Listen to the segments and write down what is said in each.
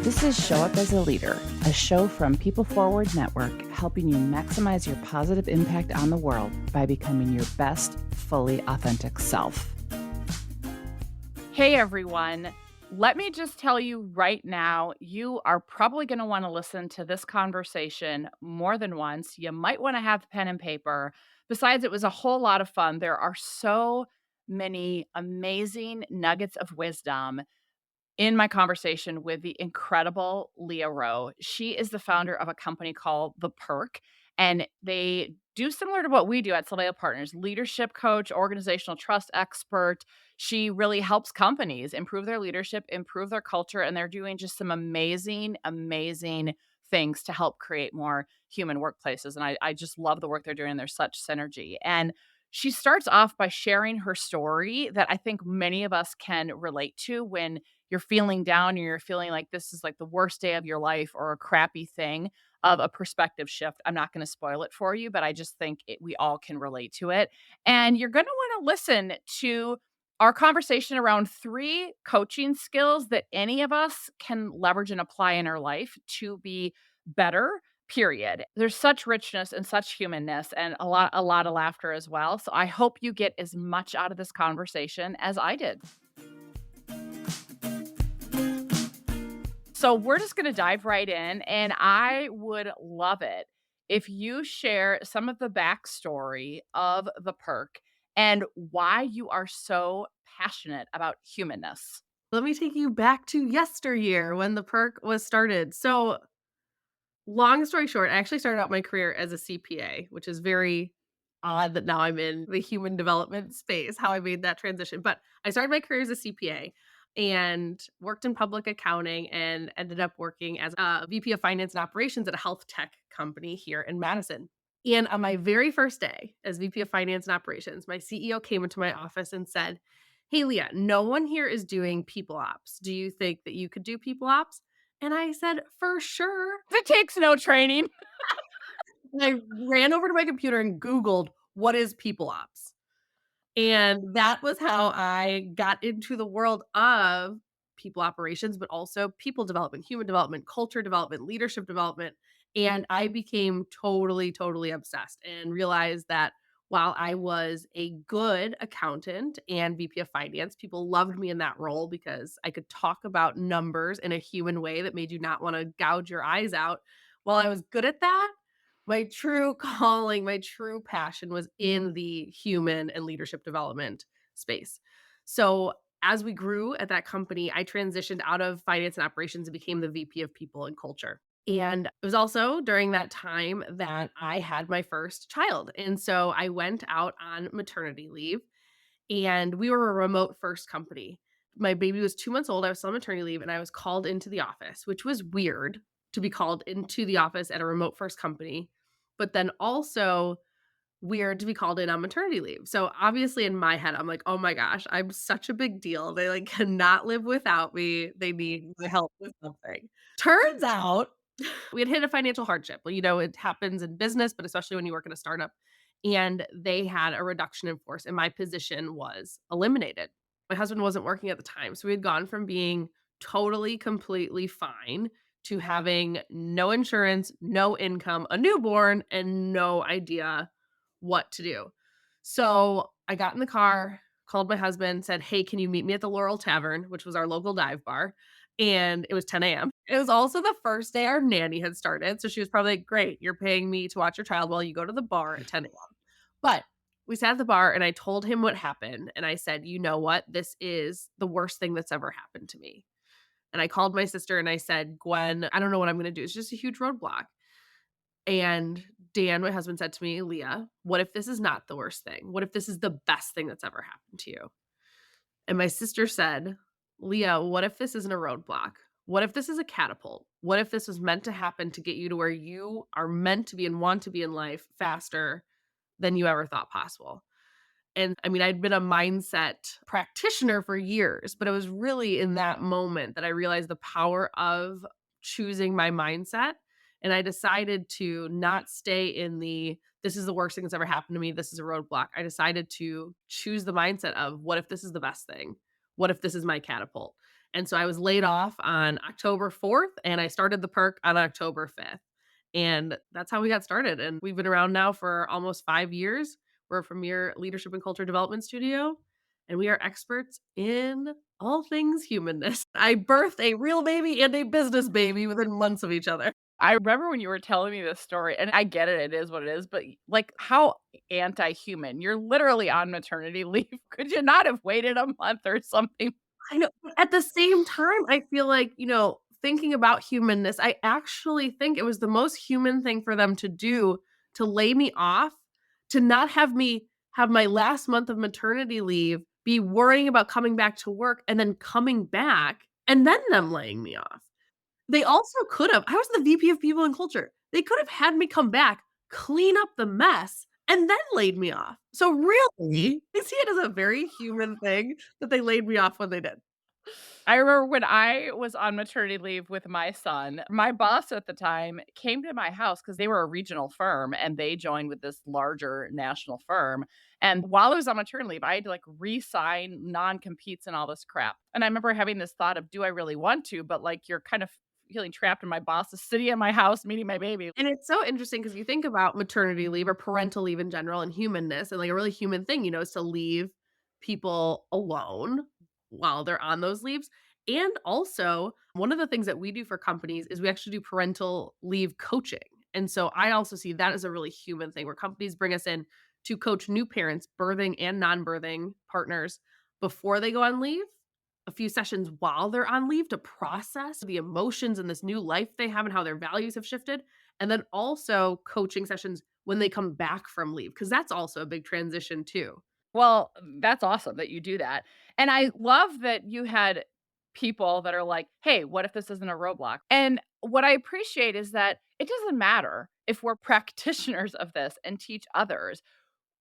This is Show Up as a Leader, a show from People Forward Network, helping you maximize your positive impact on the world by becoming your best, fully authentic self. Hey, everyone. Let me just tell you right now, you are probably going to want to listen to this conversation more than once. You might want to have pen and paper. Besides, it was a whole lot of fun. There are so many amazing nuggets of wisdom in my conversation with the incredible Leah Roe. She is the founder of a company called the Perk, and they do similar to what we do at Soleo Partners, leadership coach, organizational trust expert. She really helps companies improve their leadership, improve their culture, and they're doing just some amazing, amazing things to help create more human workplaces. And I just love the work they're doing. There's such synergy. And she starts off by sharing her story that I think many of us can relate to when you're feeling down and you're feeling like this is like the worst day of your life or a crappy thing of a perspective shift. I'm not going to spoil it for you, but I just think we all can relate to it. And you're going to want to listen to our conversation around 3 coaching skills that any of us can leverage and apply in our life to be better. Period. There's such richness and such humanness and a lot of laughter as well. So I hope you get as much out of this conversation as I did. So we're just going to dive right in, and I would love it if you share some of the backstory of the Perk and why you are so passionate about humanness. Let me take you back to yesteryear when the perk was started. So, long story short, I actually started out my career as a CPA, which is very odd that now I'm in the human development space, how I made that transition. But I started my career as a CPA and worked in public accounting and ended up working as a VP of finance and operations at a health tech company here in Madison. And on my very first day as VP of finance and operations, my CEO came into my office and said, "Hey, Leah, no one here is doing people ops. Do you think that you could do people ops?" And I said, "For sure." It takes no training. And I ran over to my computer and Googled, "What is people ops?" And that was how I got into the world of people operations, but also people development, human development, culture development, leadership development. And I became totally, totally obsessed and realized that while I was a good accountant and VP of finance, people loved me in that role because I could talk about numbers in a human way that made you not want to gouge your eyes out. While I was good at that, my true calling, my true passion was in the human and leadership development space. So, as we grew at that company, I transitioned out of finance and operations and became the VP of people and culture. And it was also during that time that I had my first child. And so I went out on maternity leave and we were a remote first company. My baby was 2 months old. I was still on maternity leave and I was called into the office, which was weird to be called into the office at a remote first company, but then also weird to be called in on maternity leave. So obviously in my head, I'm like, oh my gosh, I'm such a big deal. They like cannot live without me. They need my help with something. Turns out we had hit a financial hardship. Well, it happens in business, but especially when you work in a startup. And they had a reduction in force, and my position was eliminated. My husband wasn't working at the time. So we had gone from being totally, completely fine to having no insurance, no income, a newborn, and no idea what to do. So I got in the car, called my husband, said, "Hey, can you meet me at the Laurel Tavern?" Which was our local dive bar. And it was 10 a.m. It was also the first day our nanny had started. So she was probably like, "Great, you're paying me to watch your child while you go to the bar at 10 a.m." But we sat at the bar and I told him what happened. And I said, "You know what? This is the worst thing that's ever happened to me." And I called my sister and I said, "Gwen, I don't know what I'm going to do. It's just a huge roadblock." And Dan, my husband, said to me, "Leah, what if this is not the worst thing? What if this is the best thing that's ever happened to you?" And my sister said, "Leah, what if this isn't a roadblock? What if this is a catapult? What if this was meant to happen to get you to where you are meant to be and want to be in life faster than you ever thought possible?" And I mean, I'd been a mindset practitioner for years, but it was really in that moment that I realized the power of choosing my mindset. And I decided to not stay in the this is the worst thing that's ever happened to me. This is a roadblock. I decided to choose the mindset of what if this is the best thing? What if this is my catapult? And so I was laid off on October 4th and I started the Perk on October 5th. And that's how we got started. And we've been around now for almost 5 years. We're a premier leadership and culture development studio, and we are experts in all things humanness. I birthed a real baby and a business baby within months of each other. I remember when you were telling me this story, and I get it, it is what it is, but like how anti-human. You're literally on maternity leave. Could you not have waited a month or something? I know, but at the same time, I feel like, thinking about humanness, I actually think it was the most human thing for them to do to lay me off, to not have me have my last month of maternity leave, be worrying about coming back to work and then coming back and then them laying me off. They also could have I was the VP of People and Culture. They could have had me come back, clean up the mess, and then laid me off. So really, I see it as a very human thing that they laid me off when they did. I remember when I was on maternity leave with my son, my boss at the time came to my house because they were a regional firm and they joined with this larger national firm. And while I was on maternity leave, I had to like re-sign non-competes and all this crap. And I remember having this thought of, do I really want to? But like you're kind of feeling trapped in my boss is sitting in my house meeting my baby. And it's so interesting because you think about maternity leave or parental leave in general and humanness and like a really human thing, is to leave people alone while they're on those leaves. And also, one of the things that we do for companies is we actually do parental leave coaching. And so I also see that as a really human thing where companies bring us in to coach new parents, birthing and non birthing partners before they go on leave, a few sessions while they're on leave to process the emotions and this new life they have and how their values have shifted. And then also coaching sessions when they come back from leave, because that's also a big transition too. Well, that's awesome that you do that. And I love that you had people that are like, hey, what if this isn't a roadblock? And what I appreciate is that it doesn't matter if we're practitioners of this and teach others.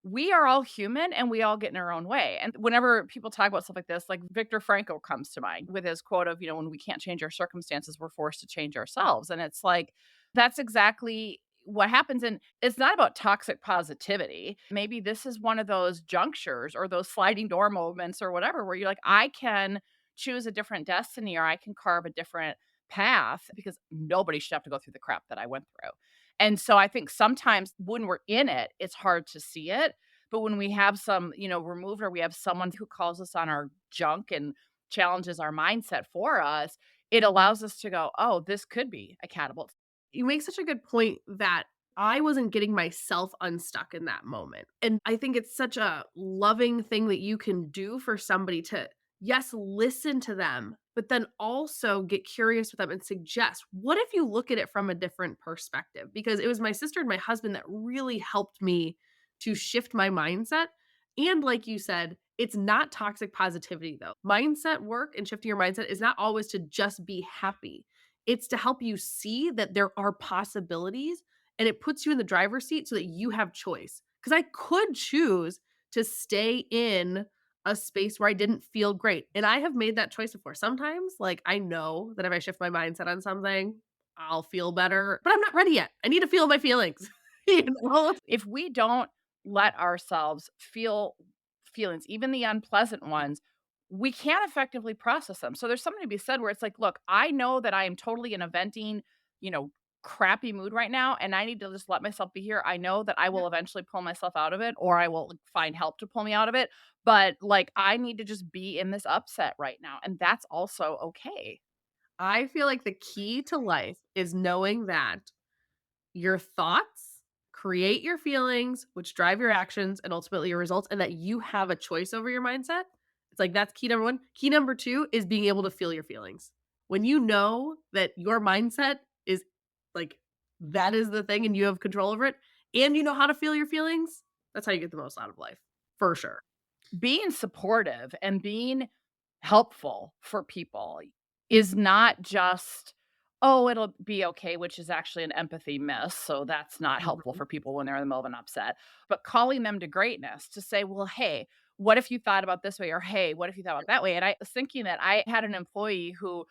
We are all human and we all get in our own way. And whenever people talk about stuff like this, like Viktor Frankl comes to mind with his quote of, when we can't change our circumstances, we're forced to change ourselves. And it's like, that's exactly what happens. And it's not about toxic positivity. Maybe this is one of those junctures or those sliding door moments or whatever, where you're like, I can choose a different destiny or I can carve a different path because nobody should have to go through the crap that I went through. And so I think sometimes when we're in it, it's hard to see it. But when we have some, removed or we have someone who calls us on our junk and challenges our mindset for us, it allows us to go, oh, this could be a catapult. You make such a good point that I wasn't getting myself unstuck in that moment. And I think it's such a loving thing that you can do for somebody to, yes, listen to them, but then also get curious with them and suggest, what if you look at it from a different perspective? Because it was my sister and my husband that really helped me to shift my mindset. And like you said, it's not toxic positivity though. Mindset work and shifting your mindset is not always to just be happy. It's to help you see that there are possibilities and it puts you in the driver's seat so that you have choice. Because I could choose to stay in a space where I didn't feel great. And I have made that choice before. Sometimes, like, I know that if I shift my mindset on something, I'll feel better, but I'm not ready yet. I need to feel my feelings. you know? If we don't let ourselves feel feelings, even the unpleasant ones, we can't effectively process them. So there's something to be said where it's like, look, I know that I am totally in a venting, you know, crappy mood right now, and I need to just let myself be here. I know that I will eventually pull myself out of it, or I will find help to pull me out of it. But like, I need to just be in this upset right now. And that's also okay. I feel like the key to life is knowing that your thoughts create your feelings, which drive your actions and ultimately your results, and that you have a choice over your mindset. It's like that's key number one. Key number two is being able to feel your feelings. When you know that your mindset is like that is the thing and you have control over it, and you know how to feel your feelings, that's how you get the most out of life for sure. Being supportive and being helpful for people is not just, "Oh, it'll be okay," which is actually an empathy miss, so that's not helpful Mhm. for people when they're in the middle of an upset, but calling them to greatness to say, "Well, hey, what if you thought about this way?" or, "Hey, what if you thought about that way?" And I was thinking that I had an employee who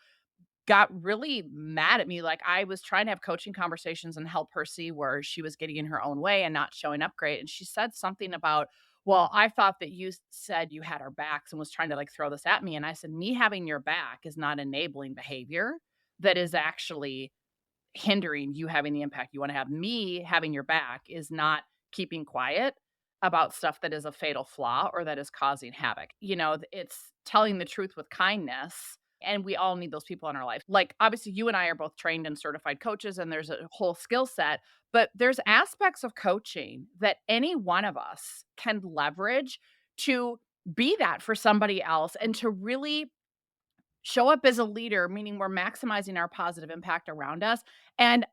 got really mad at me, like, I was trying to have coaching conversations and help her see where she was getting in her own way and not showing up great, and she said something about, Well, I thought that you said you had our backs and was trying to like throw this at me. And I said, me having your back is not enabling behavior that is actually hindering you having the impact you want to have. Me having your back is not keeping quiet about stuff that is a fatal flaw or that is causing havoc. It's telling the truth with kindness. And we all need those people in our life. Like, obviously, you and I are both trained and certified coaches, and there's a whole skill set, but there's aspects of coaching that any one of us can leverage to be that for somebody else and to really show up as a leader, meaning we're maximizing our positive impact around us. And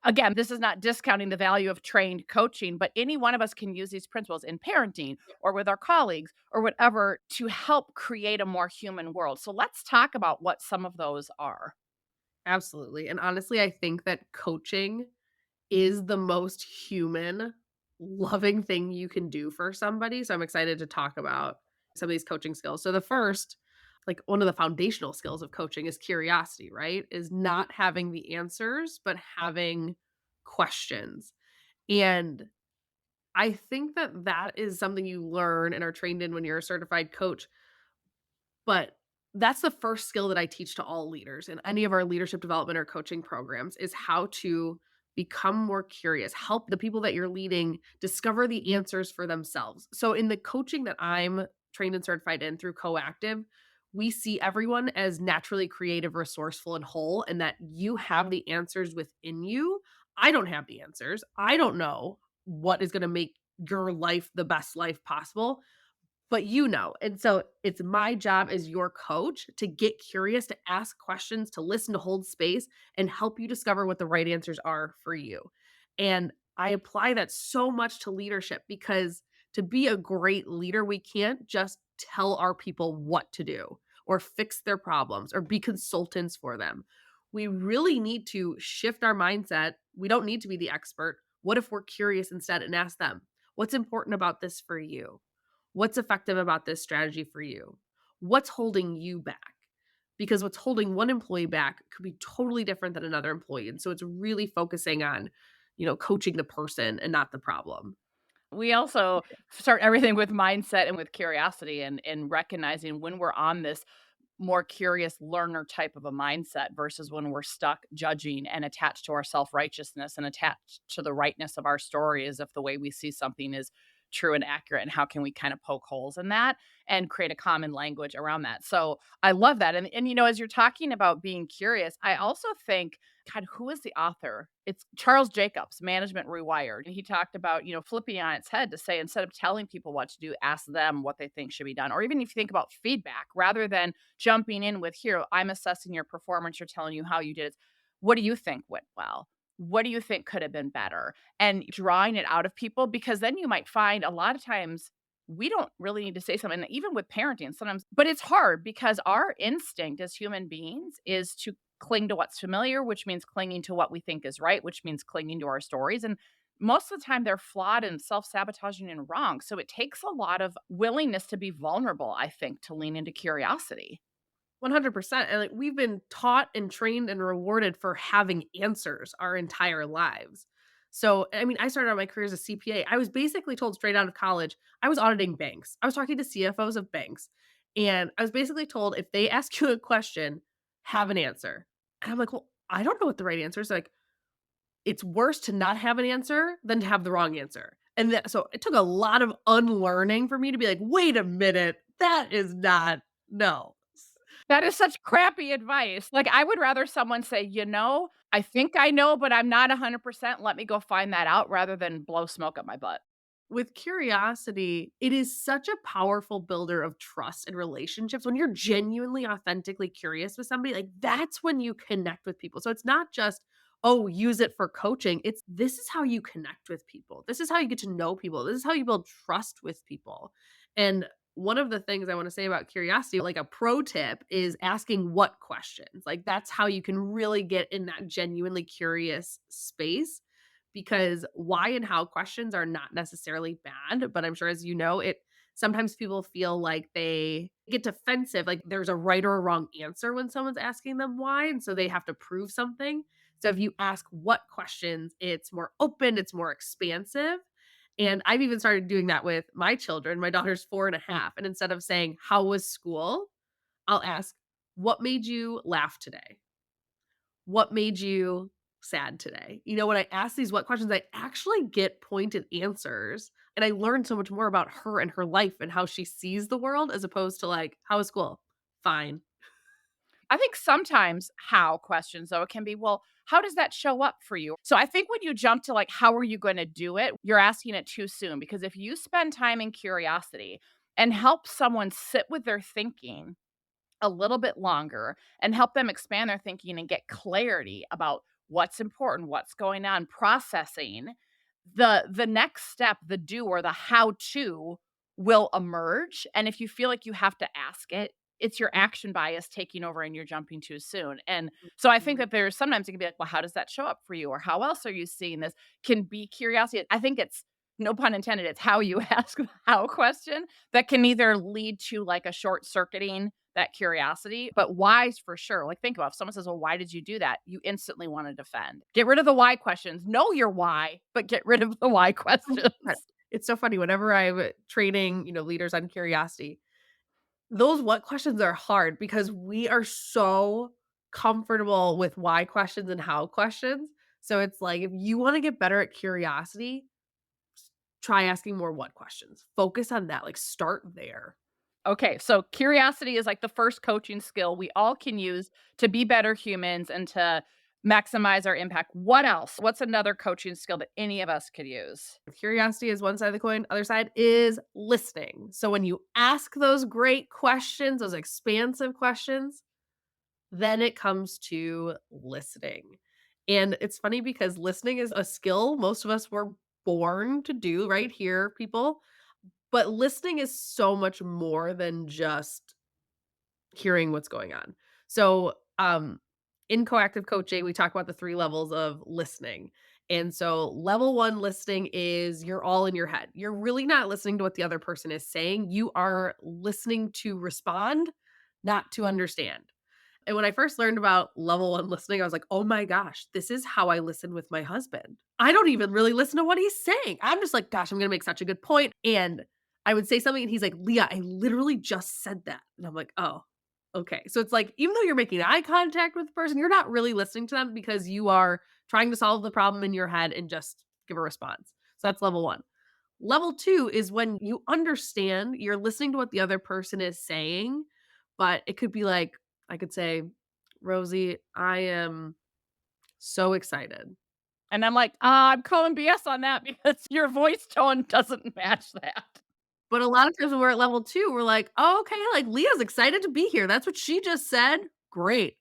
again, this is not discounting the value of trained coaching, but any one of us can use these principles in parenting or with our colleagues or whatever to help create a more human world. So let's talk about what some of those are. Absolutely. And honestly, I think that coaching is the most human, loving thing you can do for somebody. So I'm excited to talk about some of these coaching skills. So the first, like one of the foundational skills of coaching is curiosity, right? Is not having the answers, but having questions. And I think that that is something you learn and are trained in when you're a certified coach, but that's the first skill that I teach to all leaders in any of our leadership development or coaching programs is how to become more curious, help the people that you're leading discover the answers for themselves. So in the coaching that I'm trained and certified in through Coactive, we see everyone as naturally creative, resourceful, and whole, and that you have the answers within you. I don't have the answers. I don't know what is going to make your life the best life possible, but you know. And so it's my job as your coach to get curious, to ask questions, to listen, to hold space, and help you discover what the right answers are for you. And I apply that so much to leadership because to be a great leader, we can't just tell our people what to do or fix their problems or be consultants for them. We really need to shift our mindset. We don't need to be the expert. What if we're curious instead and ask them, what's important about this for you? What's effective about this strategy for you? What's holding you back? Because what's holding one employee back could be totally different than another employee. And so it's really focusing on, coaching the person and not the problem. We also start everything with mindset and with curiosity and recognizing when we're on this more curious learner type of a mindset versus when we're stuck judging and attached to our self-righteousness and attached to the rightness of our story as if the way we see something is true and accurate, and how can we kind of poke holes in that and create a common language around that. So I love that. And as you're talking about being curious, I also think, God, who is the author? It's Charles Jacobs, Management Rewired. And he talked about, flipping on its head to say, instead of telling people what to do, ask them what they think should be done. Or even if you think about feedback, rather than jumping in with, here, I'm assessing your performance, you're telling you how you did it. What do you think went well? What do you think could have been better? And drawing it out of people, because then you might find a lot of times we don't really need to say something, and even with parenting sometimes, but it's hard because our instinct as human beings is to cling to what's familiar, which means clinging to what we think is right, which means clinging to our stories. And most of the time they're flawed and self-sabotaging and wrong. So it takes a lot of willingness to be vulnerable, I think, to lean into curiosity. 100%. And like we've been taught and trained and rewarded for having answers our entire lives. So, I mean, I started out my career as a CPA. I was basically told straight out of college, I was auditing banks. I was talking to CFOs of banks. And I was basically told if they ask you a question, have an answer. And I'm like, well, I don't know what the right answer is. Like, it's worse to not have an answer than to have the wrong answer. And so it took a lot of unlearning for me to be like, wait a minute, that is not, no. That is such crappy advice. Like, I would rather someone say, I think I know, but I'm not 100%. Let me go find that out rather than blow smoke up my butt. With curiosity, it is such a powerful builder of trust and relationships. When you're genuinely, authentically curious with somebody, like that's when you connect with people. So it's not just, oh, use it for coaching. It's this is how you connect with people. This is how you get to know people. This is how you build trust with people. And one of the things I want to say about curiosity, like a pro tip, is asking what questions. Like that's how you can really get in that genuinely curious space, because why and how questions are not necessarily bad, but I'm sure as you know, it sometimes people feel like they get defensive, like there's a right or a wrong answer when someone's asking them why, and so they have to prove something. So if you ask what questions, it's more open, it's more expansive, And I've even started doing that with my children. My daughter's 4.5, and instead of saying, "How was school?" I'll ask, "What made you laugh today? What made you sad today?" When I ask these what questions, I actually get pointed answers, and I learn so much more about her and her life and how she sees the world as opposed to like, "How was school?" "Fine." I think sometimes how questions, though, it can be, well, how does that show up for you? So I think when you jump to like, how are you going to do it? You're asking it too soon because if you spend time in curiosity and help someone sit with their thinking a little bit longer and help them expand their thinking and get clarity about what's important, what's going on, processing, the next step, the do or the how to will emerge. And if you feel like you have to ask it, it's your action bias taking over and you're jumping too soon. And so I think Mhm. that there's sometimes it can be like, well, how does that show up for you? Or how else are you seeing this? Can be curiosity. I think it's no pun intended, it's how you ask the how question that can either lead to like a short circuiting that curiosity, but why's for sure. Like, think about if someone says, well, why did you do that? You instantly want to defend. Get rid of the why questions. Know your why, but get rid of the why questions. 100%. It's so funny whenever I'm training, leaders on curiosity, those what questions are hard because we are so comfortable with why questions and how questions. So it's like if you want to get better at curiosity, try asking more what questions. Focus on that. Like start there. Okay, so curiosity is like the first coaching skill we all can use to be better humans and to maximize our impact. What else? What's another coaching skill that any of us could use? Curiosity is one side of the coin. Other side is listening. So when you ask those great questions, those expansive questions, then it comes to listening. And it's funny because listening is a skill most of us were born to do right here, people. But listening is so much more than just hearing what's going on. So, in coactive coaching, we talk about the 3 levels of listening. And so level 1 listening is you're all in your head. You're really not listening to what the other person is saying. You are listening to respond, not to understand. And when I first learned about level 1 listening, I was like, "Oh my gosh, this is how I listen with my husband." I don't even really listen to what he's saying. I'm just like, "Gosh, I'm gonna make such a good point." And I would say something and he's like, "Leah, I literally just said that." And I'm like, "Oh, okay." So it's like, even though you're making eye contact with the person, you're not really listening to them because you are trying to solve the problem in your head and just give a response. So that's level 1. Level 2 is when you understand, you're listening to what the other person is saying, but it could be like, I could say, "Rosie, I am so excited." And I'm like, I'm calling BS on that because your voice tone doesn't match that. But a lot of times when we're at level 2, we're like, "Oh, okay, like, Leah's excited to be here. That's what she just said. Great."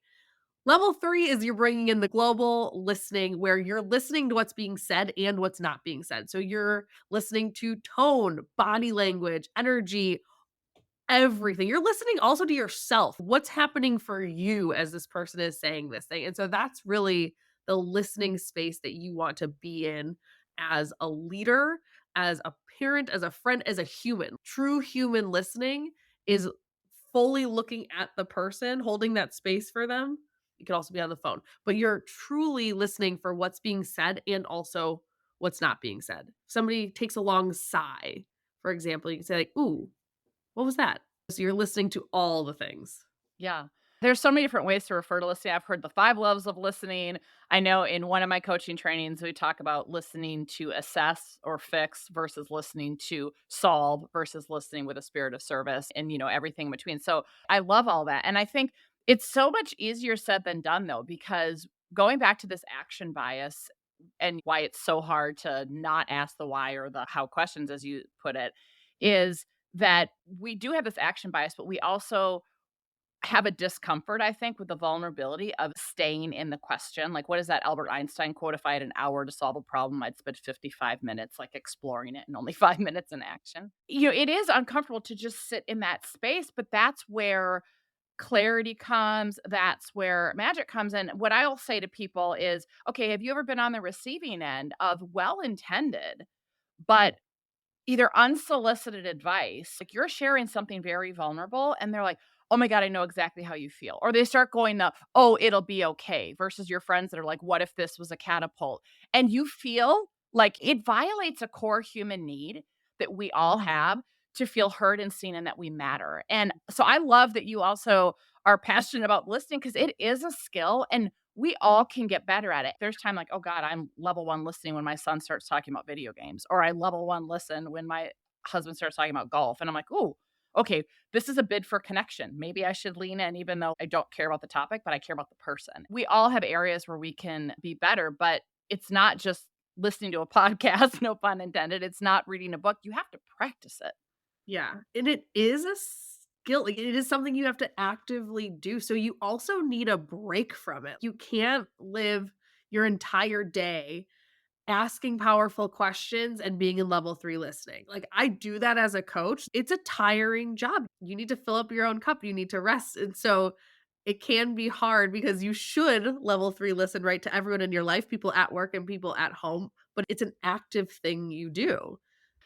Level 3 is you're bringing in the global listening where you're listening to what's being said and what's not being said. So you're listening to tone, body language, energy, everything. You're listening also to yourself. What's happening for you as this person is saying this thing? And so that's really the listening space that you want to be in as a leader, as a parent, as a friend, as a human. True human listening is fully looking at the person, holding that space for them. You could also be on the phone, but you're truly listening for what's being said and also what's not being said. If somebody takes a long sigh, for example, you can say like, "Ooh, what was that?" So you're listening to all the things. Yeah. There's so many different ways to refer to listening. I've heard the 5 loves of listening. I know in one of my coaching trainings, we talk about listening to assess or fix versus listening to solve versus listening with a spirit of service and, everything in between. So I love all that. And I think it's so much easier said than done, though, because going back to this action bias and why it's so hard to not ask the why or the how questions, as you put it, is that we do have this action bias, but we also have a discomfort, I think, with the vulnerability of staying in the question. Like, what is that Albert Einstein quote? If I had an hour to solve a problem, I'd spend 55 minutes like exploring it and only 5 minutes in action. It is uncomfortable to just sit in that space, but that's where clarity comes. That's where magic comes in. What I'll say to people is, okay, have you ever been on the receiving end of well intended, but either unsolicited advice, like you're sharing something very vulnerable and they're like, "Oh my god, I know exactly how you feel." Or they start going the, "Oh, it'll be okay," versus your friends that are like, "What if this was a catapult?" And you feel Like, it violates a core human need that we all have to feel heard and seen and that we matter. And so I love that you also are passionate about listening because it is a skill and we all can get better at it. There's time like, oh God, I'm level one listening when my son starts talking about video games, or I level one listen when my husband starts talking about golf. And I'm like, oh, okay, this is a bid for connection. Maybe I should lean in, even though I don't care about the topic, but I care about the person. We all have areas where we can be better, but it's not just listening to a podcast, no pun intended. It's not reading a book. You have to practice it. Yeah, and it is a skill, like, it is something you have to actively do, so you also need a break from it. You can't live your entire day asking powerful questions and being in level 3 listening. Like, I do that as a coach. It's a tiring job. You need to fill up your own cup, you need to rest, and so it can be hard because you should level 3 listen, right, to everyone in your life, people at work and people at home, but it's an active thing you do.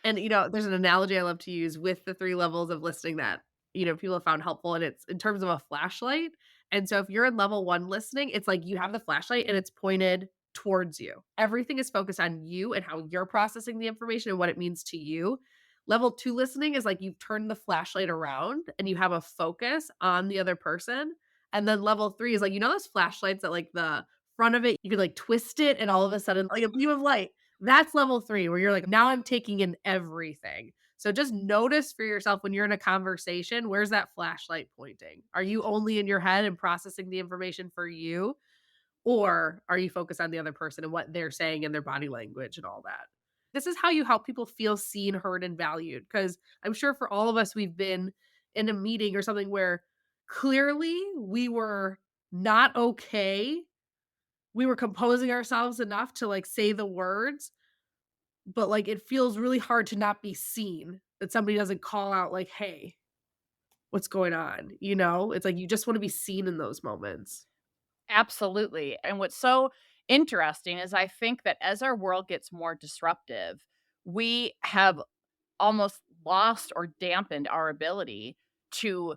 And, there's an analogy I love to use with the 3 levels of listening that, people have found helpful, and it's in terms of a flashlight. And so if you're in level 1 listening, it's like you have the flashlight and it's pointed towards you. Everything is focused on you and how you're processing the information and what it means to you. Level 2 listening is like you've turned the flashlight around and you have a focus on the other person. And then level 3 is like, those flashlights that like the front of it, you could like twist it and all of a sudden like a beam of light. That's level 3 where you're like, now I'm taking in everything. So just notice for yourself when you're in a conversation, where's that flashlight pointing? Are you only in your head and processing the information for you? Or are you focused on the other person and what they're saying and their body language and all that? This is how you help people feel seen, heard, and valued. Because I'm sure for all of us, we've been in a meeting or something where clearly we were not okay. We were composing ourselves enough to like say the words, but like it feels really hard to not be seen, that somebody doesn't call out, like, hey, what's going on? It's like you just want to be seen in those moments. Absolutely. And what's so interesting is I think that as our world gets more disruptive, we have almost lost or dampened our ability to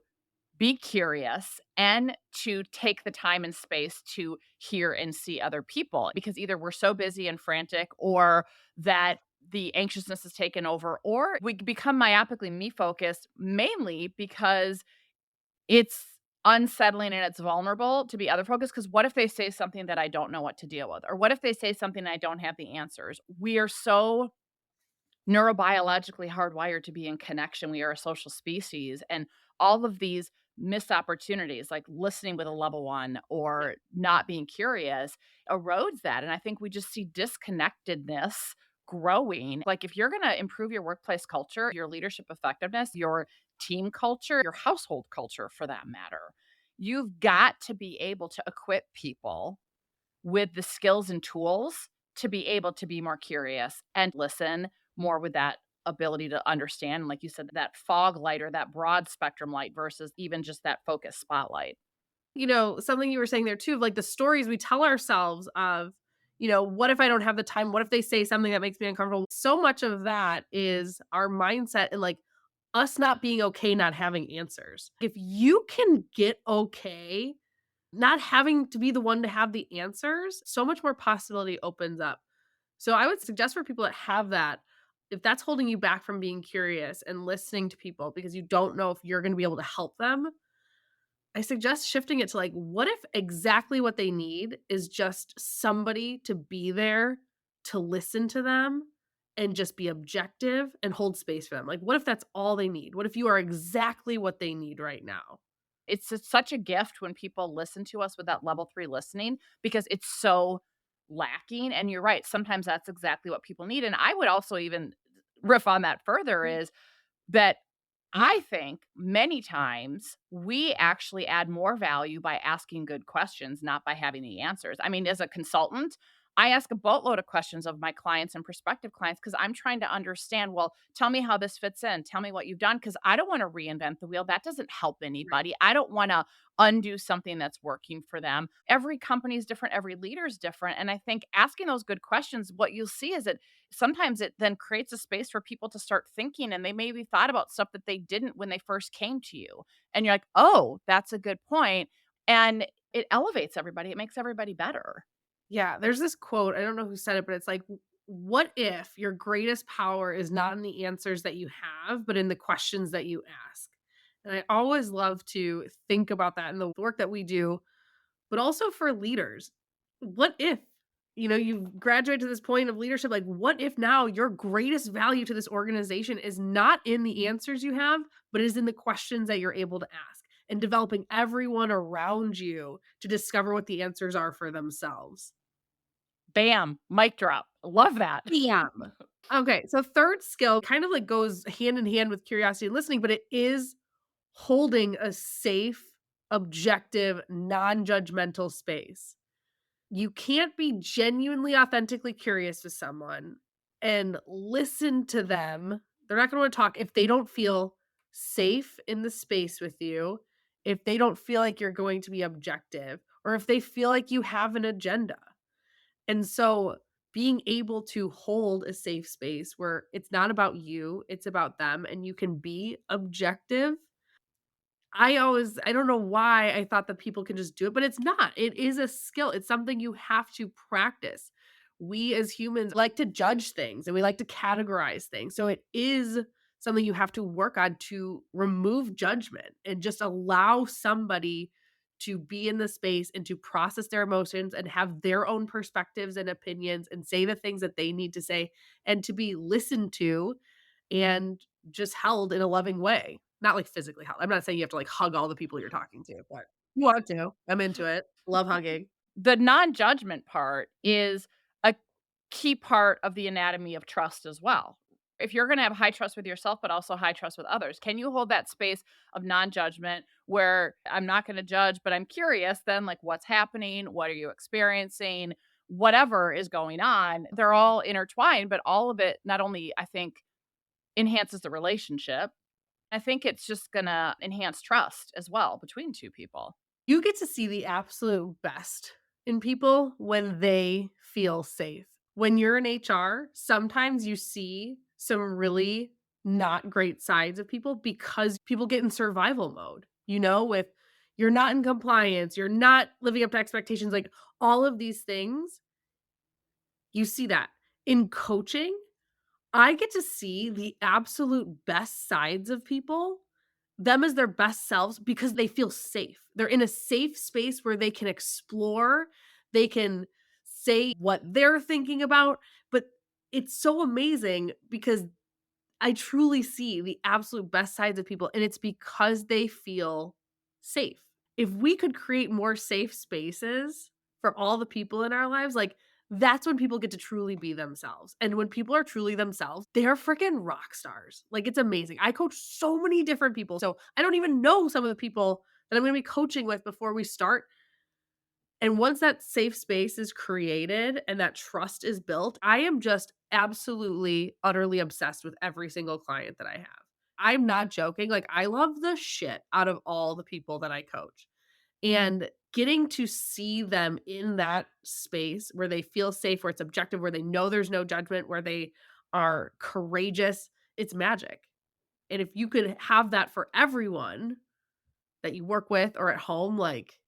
be curious and to take the time and space to hear and see other people because either we're so busy and frantic or that the anxiousness has taken over or we become myopically me focused mainly because it's unsettling and it's vulnerable to be other focused because what if they say something that I don't know what to deal with or what if they say something I don't have the answers. We are so neurobiologically hardwired to be in connection. We are a social species, and all of these missed opportunities, like listening with a level one or not being curious, erodes that. And I think we just see disconnectedness growing. Like, if you're going to improve your workplace culture, your leadership effectiveness, your team culture, your household culture for that matter, you've got to be able to equip people with the skills and tools to be able to be more curious and listen more with that ability to understand, like you said, that fog light or that broad spectrum light versus even just that focused spotlight. Something you were saying there too, of like the stories we tell ourselves of, what if I don't have the time? What if they say something that makes me uncomfortable? So much of that is our mindset and like us not being okay, not having answers. If you can get okay, not having to be the one to have the answers, so much more possibility opens up. So I would suggest for people that have that, if that's holding you back from being curious and listening to people because you don't know if you're going to be able to help them, I suggest shifting it to like, what if exactly what they need is just somebody to be there to listen to them and just be objective and hold space for them? Like, what if that's all they need? What if you are exactly what they need right now? Such a gift when people listen to us with that level 3 listening because it's so lacking, and you're right, sometimes that's exactly what people need, and I would also even riff on that further is that I think many times we actually add more value by asking good questions, not by having the answers. I mean, as a consultant, I ask a boatload of questions of my clients and prospective clients because I'm trying to understand, well, tell me how this fits in. Tell me what you've done because I don't want to reinvent the wheel. That doesn't help anybody. I don't want to undo something that's working for them. Every company is different, every leader is different. And I think asking those good questions, what you'll see is that sometimes it then creates a space for people to start thinking and they maybe thought about stuff that they didn't when they first came to you. And you're like, oh, that's a good point. And it elevates everybody, it makes everybody better. Yeah, there's this quote, I don't know who said it, but it's like, what if your greatest power is not in the answers that you have, but in the questions that you ask? And I always love to think about that in the work that we do, but also for leaders. What if, you've graduated to this point of leadership? Like, what if now your greatest value to this organization is not in the answers you have, but is in the questions that you're able to ask and developing everyone around you to discover what the answers are for themselves? Bam, mic drop. Love that. Bam. Okay, so third skill kind of like goes hand in hand with curiosity and listening, but it is holding a safe, objective, non-judgmental space. You can't be genuinely authentically curious with someone and listen to them. They're not going to want to talk if they don't feel safe in the space with you, if they don't feel like you're going to be objective, or if they feel like you have an agenda. And so being able to hold a safe space where it's not about you, it's about them, and you can be objective. I don't know why I thought that people can just do it, but it's not. It is a skill. It's something you have to practice. We as humans like to judge things and we like to categorize things. So it is something you have to work on to remove judgment and just allow somebody to be in the space and to process their emotions and have their own perspectives and opinions and say the things that they need to say and to be listened to and just held in a loving way. Not, like, physically held. I'm not saying you have to, like, hug all the people you're talking to, but you want to. I'm into it. Love hugging. The non-judgment part is a key part of the anatomy of trust as well. If you're gonna have high trust with yourself, but also high trust with others, can you hold that space of non-judgment where I'm not gonna judge, but I'm curious then, like, what's happening? What are you experiencing? Whatever is going on, they're all intertwined, but all of it not only, I think, enhances the relationship, I think it's just gonna enhance trust as well between 2 people. You get to see the absolute best in people when they feel safe. When you're in HR, sometimes you see some really not great sides of people because people get in survival mode, with you're not in compliance, you're not living up to expectations, like all of these things, you see that. In coaching, I get to see the absolute best sides of people, them as their best selves because they feel safe. They're in a safe space where they can explore, they can say what they're thinking about, but it's so amazing because I truly see the absolute best sides of people, and it's because they feel safe. If we could create more safe spaces for all the people in our lives, like, that's when people get to truly be themselves, and when people are truly themselves, they're freaking rock stars. Like, it's amazing. I coach so many different people, so I don't even know some of the people that I'm gonna be coaching with before we start, and once that safe space is created and that trust is built, I am just absolutely, utterly obsessed with every single client that I have. I'm not joking. Like, I love the shit out of all the people that I coach. And getting to see them in that space where they feel safe, where it's objective, where they know there's no judgment, where they are courageous, it's magic. And if you could have that for everyone, that you work with or at home, like,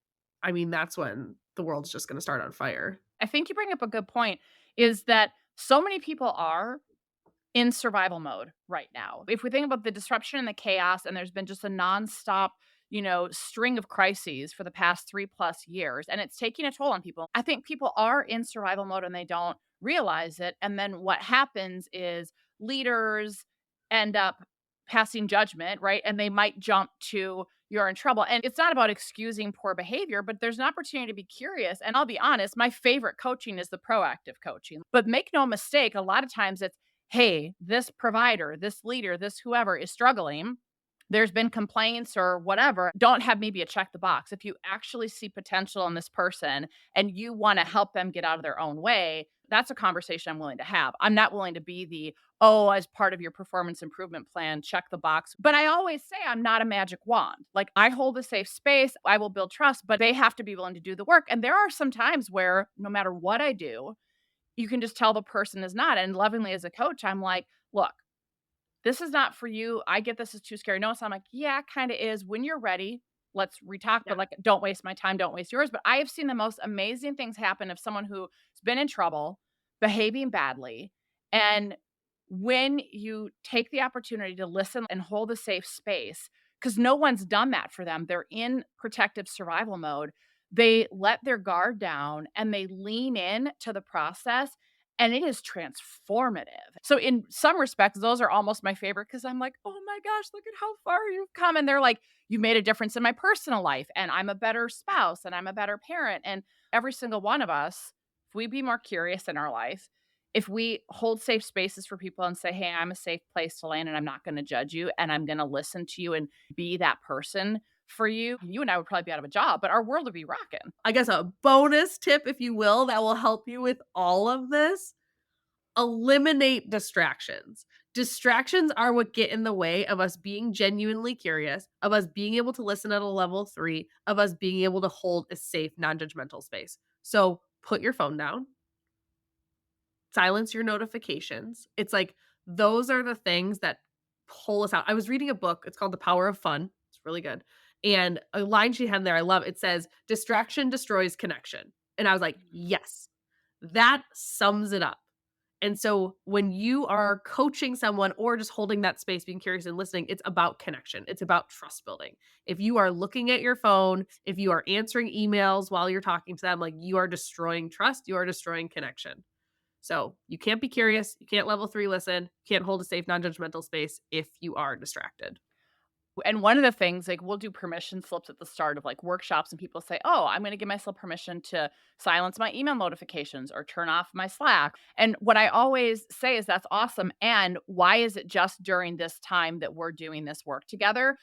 I mean, that's when the world's just gonna start on fire. I think you bring up a good point, is that so many people are in survival mode right now. If we think about the disruption and the chaos, and there's been just a nonstop, string of crises for the past 3+ years, and it's taking a toll on people. I think people are in survival mode and they don't realize it. And then what happens is leaders end up passing judgment, right? And they might jump to you're in trouble. And it's not about excusing poor behavior, but there's an opportunity to be curious. And I'll be honest, my favorite coaching is the proactive coaching. But make no mistake, a lot of times it's, hey, this provider, this leader, this whoever is struggling. There's been complaints or whatever. Don't have me be a check the box. If you actually see potential in this person and you want to help them get out of their own way, that's a conversation I'm willing to have. I'm not willing to be the, oh, as part of your performance improvement plan, check the box. But I always say I'm not a magic wand. Like, I hold a safe space, I will build trust, but they have to be willing to do the work. And there are some times where no matter what I do, you can just tell the person is not. And lovingly as a coach, I'm like, look, this is not for you. I get this is too scary. No, so I'm like, yeah, kind of is. When you're ready, let's retalk, Yeah. but like, don't waste my time, don't waste yours. But I have seen the most amazing things happen of someone who's been in trouble, behaving badly. And when you take the opportunity to listen and hold a safe space, because no one's done that for them, they're in protective survival mode. They let their guard down and they lean in to the process, and it is transformative. So, in some respects, those are almost my favorite because I'm like, oh my gosh, look at how far you've come. And they're like, you've made a difference in my personal life, and I'm a better spouse, and I'm a better parent. And every single one of us, if we be more curious in our life, if we hold safe spaces for people and say, "Hey, I'm a safe place to land and I'm not gonna judge you and I'm gonna listen to you and be that person for you," you and I would probably be out of a job, but our world would be rocking. I guess a bonus tip, if you will, that will help you with all of this: eliminate distractions. Distractions are what get in the way of us being genuinely curious, of us being able to listen at a level 3, of us being able to hold a safe, non-judgmental space. So, put your phone down, silence your notifications. It's like those are the things that pull us out. I was reading a book, it's called The Power of Fun. It's really good. And a line she had in there I love, it says, "Distraction destroys connection." And I was like, "Yes, that sums it up." And so when you are coaching someone or just holding that space, being curious and listening, it's about connection. It's about trust building. If you are looking at your phone, if you are answering emails while you're talking to them, like you are destroying trust, you are destroying connection. So you can't be curious, you can't level 3 listen, you can't hold a safe, non-judgmental space if you are distracted. And one of the things, like, we'll do permission slips at the start of like workshops, and people say, "Oh, I'm going to give myself permission to silence my email notifications or turn off my Slack." And what I always say is that's awesome. And why is it just during this time that we're doing this work together?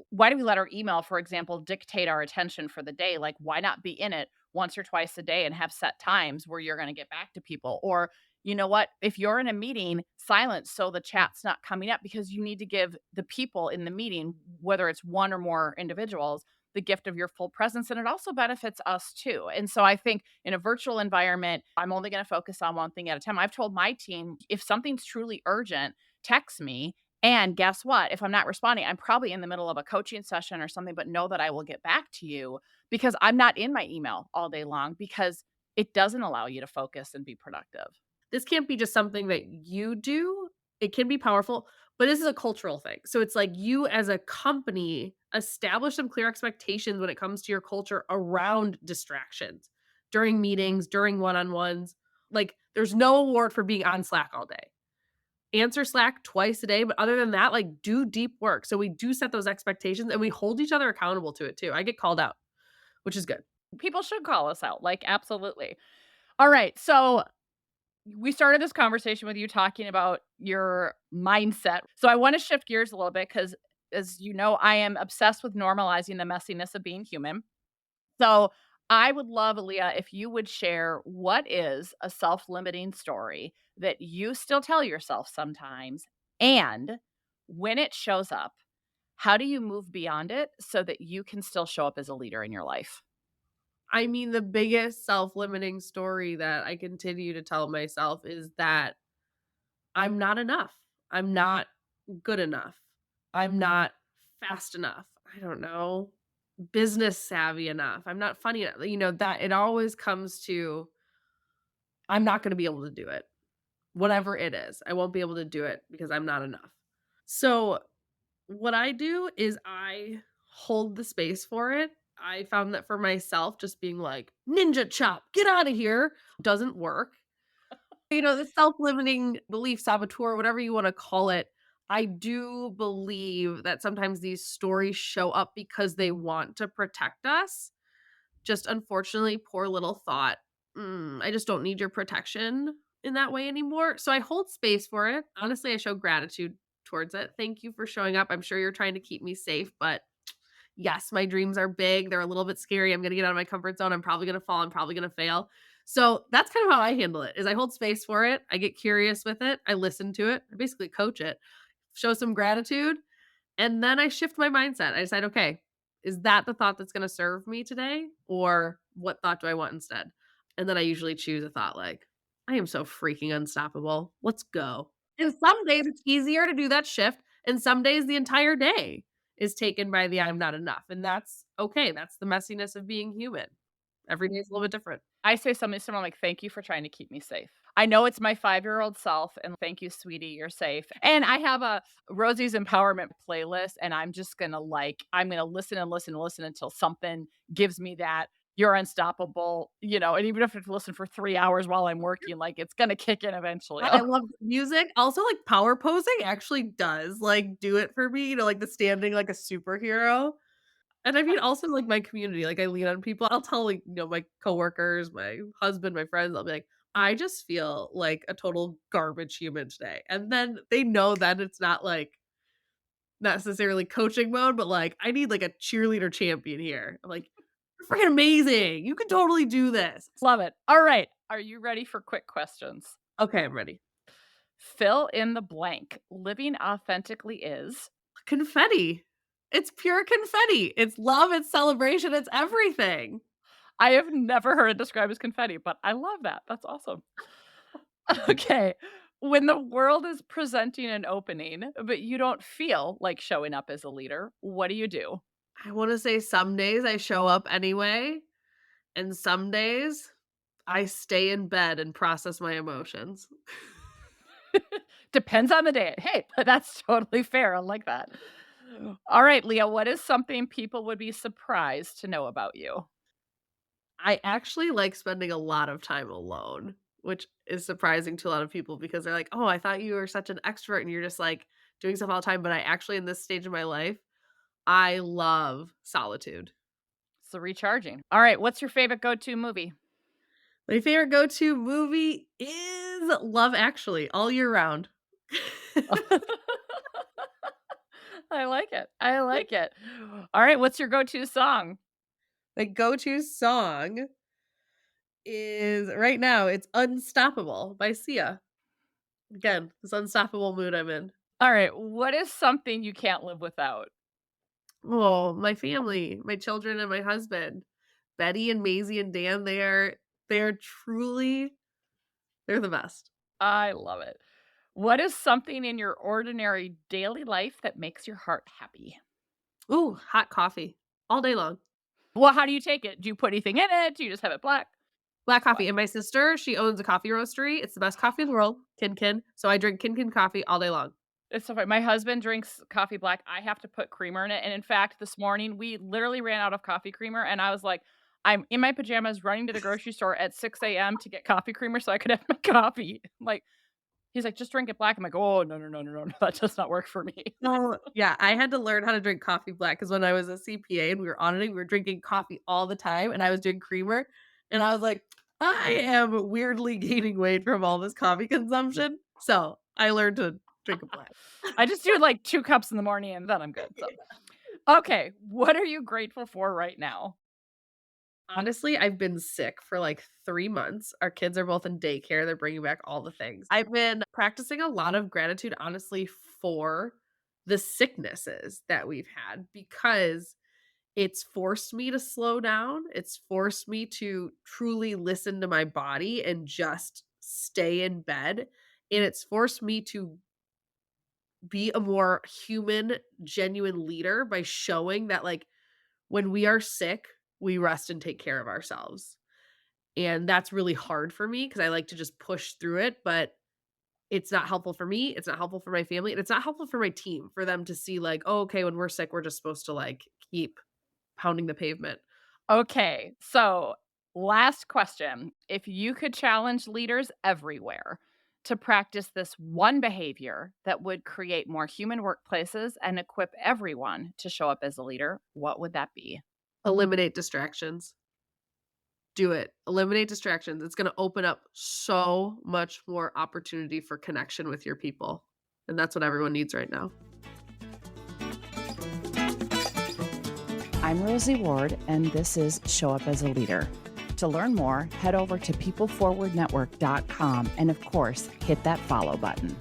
Why do we let our email, for example, dictate our attention for the day? Like, why not be in it once or twice a day and have set times where you're going to get back to people? Or you know what? If you're in a meeting, silence so the chat's not coming up, because you need to give the people in the meeting, whether it's one or more individuals, the gift of your full presence. And it also benefits us too. And so I think in a virtual environment, I'm only going to focus on one thing at a time. I've told my team, if something's truly urgent, text me. And guess what? If I'm not responding, I'm probably in the middle of a coaching session or something, but know that I will get back to you because I'm not in my email all day long, because it doesn't allow you to focus and be productive. This can't be just something that you do. It can be powerful, but this is a cultural thing. So it's like you as a company establish some clear expectations when it comes to your culture around distractions during meetings, during one-on-ones. Like there's no award for being on Slack all day. Answer Slack twice a day, but other than that, like do deep work. So we do set those expectations and we hold each other accountable to it too. I get called out, which is good. People should call us out, like, absolutely. All right, so we started this conversation with you talking about your mindset. So I wanna shift gears a little bit because, as you know, I am obsessed with normalizing the messiness of being human. So I would love, Leah, if you would share what is a self-limiting story that you still tell yourself sometimes, and when it shows up, how do you move beyond it so that you can still show up as a leader in your life? I mean, the biggest self-limiting story that I continue to tell myself is that I'm not enough. I'm not good enough. I'm not fast enough. I don't know, business savvy enough. I'm not funny enough. You know, that it always comes to I'm not going to be able to do it. Whatever it is, I won't be able to do it because I'm not enough. So, what I do is I hold the space for it. I found that for myself, just being like, ninja chop, get out of here doesn't work. You know, the self-limiting belief saboteur, whatever you wanna call it, I do believe that sometimes these stories show up because they want to protect us. Just unfortunately, poor little thought, I just don't need your protection in that way anymore." So I hold space for it. Honestly, I show gratitude towards it. "Thank you for showing up. I'm sure you're trying to keep me safe, but yes, my dreams are big. They're a little bit scary. I'm gonna get out of my comfort zone. I'm probably gonna fall. I'm probably gonna fail." So that's kind of how I handle it is I hold space for it. I get curious with it. I listen to it. I basically coach it, show some gratitude, and then I shift my mindset. I decide, okay, is that the thought that's gonna serve me today? Or what thought do I want instead? And then I usually choose a thought like, I am so freaking unstoppable. Let's go. And some days it's easier to do that shift. And some days the entire day is taken by the I'm not enough. And that's okay. That's the messiness of being human. Every day is a little bit different. I say something similar like, "Thank you for trying to keep me safe." I know it's my 5-year-old self, and thank you, sweetie, you're safe. And I have a Rosie's Empowerment playlist, and I'm gonna listen and listen and listen until something gives me that, "You're unstoppable," and even if I have to listen for 3 hours while I'm working, like, it's gonna kick in eventually. I love music. Also, like, power posing actually does, like, do it for me, like, the standing like a superhero. And I mean, also, like, my community, like, I lean on people. I'll tell, like, my coworkers, my husband, my friends, I'll be like, "I just feel like a total garbage human today." And then they know that it's not, like, necessarily coaching mode, but, like, I need, like, a cheerleader champion here. I'm like, "You're freaking amazing. You can totally do this." Love it. Alright, are you ready for quick questions? Okay, I'm ready. Fill in the blank. Living authentically is Confetti. It's pure confetti. It's love, it's celebration, it's everything. I have never heard it described as confetti, but I love that. That's awesome. Okay. When the world is presenting an opening, but you don't feel like showing up as a leader, what do you do? I wanna say some days I show up anyway, and some days I stay in bed and process my emotions. Depends on the day. Hey, that's totally fair. I like that. All right, Leah, what is something people would be surprised to know about you? I actually like spending a lot of time alone, which is surprising to a lot of people because they're like, "Oh, I thought you were such an extrovert and you're just, like, doing stuff all the time," but I actually in this stage of my life, I love solitude. So recharging. All right, what's your favorite go-to movie? My favorite go-to movie is Love Actually, all year round. I like it. I like it. All right, what's your go-to song? My go-to song is right now, it's "Unstoppable" by Sia. Again, this unstoppable mood I'm in. All right, what is something you can't live without? Oh, my family, my children, and my husband. Betty and Maisie and Dan, they are truly they're the best. I love it. What is something in your ordinary daily life that makes your heart happy? Ooh, hot coffee all day long. Well, how do you take it? Do you put anything in it? Do you just have it black? Black What? coffee, and my sister, she owns a coffee roastery. It's the best coffee in the world, Kin, so I drink Kin coffee all day long. It's so funny. My husband drinks coffee black. I have to put creamer in it. And in fact, this morning we literally ran out of coffee creamer. And I was like, I'm in my pajamas running to the grocery store at 6 a.m. to get coffee creamer so I could have my coffee. Like, he's like, just drink it black. I'm like, oh, no, no, no, no, no, no. That does not work for me. Oh, yeah, I had to learn how to drink coffee black because when I was a CPA and we were auditing, we were drinking coffee all the time, and I was doing creamer, and I was like, "I am weirdly gaining weight from all this coffee consumption." So, I learned to drink it black. I just do like 2 cups in the morning and then I'm good. So, okay. What are you grateful for right now? Honestly, I've been sick for, like, 3 months. Our kids are both in daycare, they're bringing back all the things. I've been practicing a lot of gratitude, honestly, for the sicknesses that we've had because it's forced me to slow down, it's forced me to truly listen to my body and just stay in bed, and it's forced me to be a more human, genuine leader by showing that, like, when we are sick, we rest and take care of ourselves. And that's really hard for me because I like to just push through it, but it's not helpful for me, it's not helpful for my family, and it's not helpful for my team for them to see like, "Oh, okay, when we're sick, we're just supposed to, like, keep pounding the pavement." Okay. So, last question. If you could challenge leaders everywhere to practice this one behavior that would create more human workplaces and equip everyone to show up as a leader, what would that be? Eliminate distractions. Do it. Eliminate distractions. It's gonna open up so much more opportunity for connection with your people, and that's what everyone needs right now. I'm Rosie Ward, and this is Show Up as a Leader. To learn more, head over to peopleforwardnetwork.com and, of course, hit that follow button.